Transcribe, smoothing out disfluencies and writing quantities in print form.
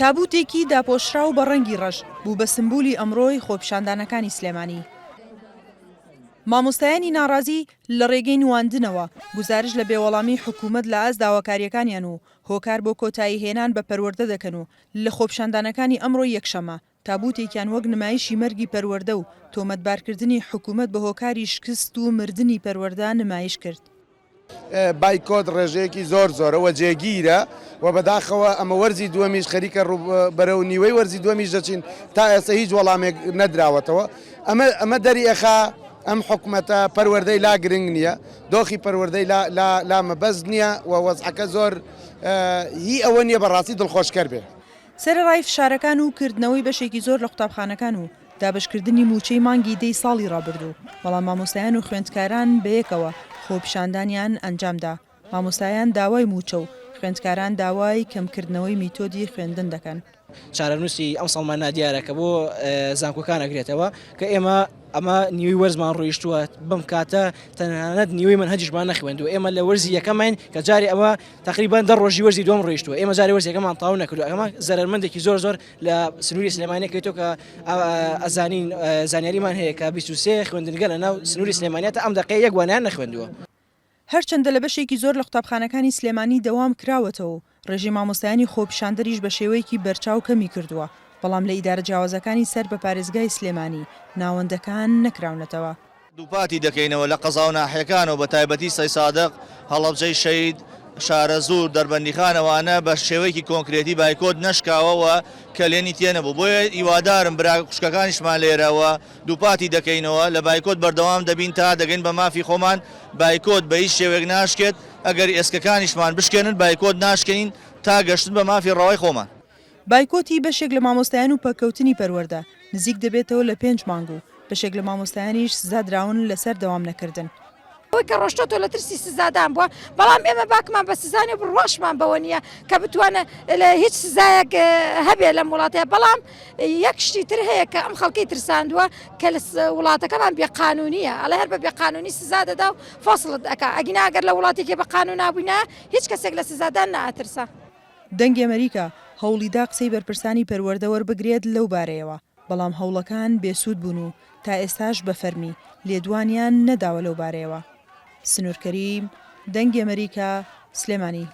تابوتێکی داپۆشراو بە ڕەنگی ڕەش بوو بە سمبولی ئەمڕۆی خۆپیشاندانەکانی سلێمانی. مامۆستایانی ناڕازی لە ڕێگەی نواندنەوە گزارش لە بێوەڵامی حکوومەت لە ئاست داواکاریەکانیان و هۆکار بۆ کۆتایی هێنان بە پەروەردە دەکەن و لە خۆپیشاندانەکانی ئەمڕۆ یەکشەمە تابوتێکیان وەک نمایشی مەرگی پەروەردە و تۆمەتبارکردنی حکوومەت بە هۆکاری شکست و مردنی پەروەردە نمایش کرد. بایکۆت ڕێژەیەکی زۆرەوە جێگیرە و بەداخەوە ئەمە وەرزی دووەمیش خەریکە بەرەو نیوەی وەرزی دووەمیش دەچین تا ئێستا هیچ وەڵامێک نەدراوەتەوە. ئەمە دەریئەخا ئەم حکوومەتە پەروەردەی لا گرنگ نییە، دۆخی پەروەردەی لا مەبەست نییە و وەزعەکە زۆر هی ئەوە نییە بەڕاستی دڵخۆشکەر بێ. سەرەڕای فشارەکان و کردنەوەی بەشێکی زۆر لە قوتابخانەکان و دابشکردنی موچەی مانگی دەی ساڵی ڕابردوو بەڵام مامۆستایان و خوێندکاران بەیەکەوە خۆپیشاندانیان ئەنجامدا. مامۆستایان داوای موچە و خوێندکاران داوای کەمکردنەوەی میتۆدی خوێندن دەکەن. چارەنووسی ئەم ساڵمانە دیارە کە بۆ زانکۆکان ئەگرێتەوە کە ئەمە نیوەی وەرزمان ڕۆیشتووە بەم کاتە تەنانەت نیوەی منهەجیشمان نەخوێندووە. ئێمە لە وەرزی یەکەمین کە جارێ ئەوە تقریبان 10 ڕۆژی وەرزی دوم ڕۆیشتووە. ئێمە جارێ وەرز یەکەمان تاو نەکردو. ئەمە زەرمەندێکی زۆر لە سنووری سلێمانیەکەیتەوە کە ئەزانین زانیاریمان هەیە کە 23 خوێندنگە لە ناو سنووری سلێمانیەتە ئەم دەقەیە یەک وانیان نەخوێندووە. هەرچەندە لە بەشێکی زۆر لە قوتابخانەکانی سلێمانی دەوام کراوەتەوە ڕێژی مامۆستایانی خۆپیشاندەریش بە شێوەیەکی بەرچاو کەمی کردووە بەڵام لە ئیدارە جیاوازەکانی سەر بە پارێزگای سلێمانی ناوەندەکان نەکراونەتەوە. دووپاتی دەکەینەوە لە قەزا و ناحیەکانەوە بە تایبەتی سەی سادق هەڵەبجەی شەید شارە زوور دەربەندیخانەوانە بە شێوەیەکی کۆنکرێتی بایکۆت نەشکاوەوە کە لێنی تێنەبوو. بۆیە هیوادارم برا خوشکەکانیشمان لێرەوە دووپاتی دەکەینەوە لە بایکۆت بەردەوام دەبین تا دەگەین بە مافی خۆمان بایکۆت بە هیچ شێوێک ناشکێت ئەگەر ئێسکەکانیشمان بشکێنن بایکۆت ناشکەین تا گەشتن بە مافی ڕەوای خۆمان. بایکۆتی بەشێک لە مامۆستایان و پەکەوتنی پەروەردە نزیک دەبێتەوە لە 5 مانگ و بەشێک لە مامۆستایانیش سزادراون لەسەر دەوام نەکردن. ئەوەی کە ڕۆشتۆ لە ترسی سزادان بووە بەڵام ئێمە باکمان بە سزانێ بڕۆشمان بەوە نییە کە بتوانە لە هیچ سزایەک هەبێ لەم وڵاتەیە. بەڵام یەک شتی تر هەیە کە ئەم خەڵکەی ترساندووە کە لە وڵاتەکەمان بێقانونیە ئەڵێ هەر بە بێقانونی سزا دەدا و فۆسڵت ئەکا ئەگینا ئەگەر لە وڵاتێکی بە قانون نابووینە هیچ کەسێک لە سزادان ناترسە. دەنگی ئەمریکا هەوڵیدا قسەی بەرپرسانی پەروەردە وەربگرێت لەو بارەیەوە بەڵام هەوڵەکان بێسوود بوون و تا ئێستاش بە فەرمی لێدوانیان نەداوە لەو بارەیەوە. سنوور کەریم، دەنگی ئەمریکا، سلێمانی.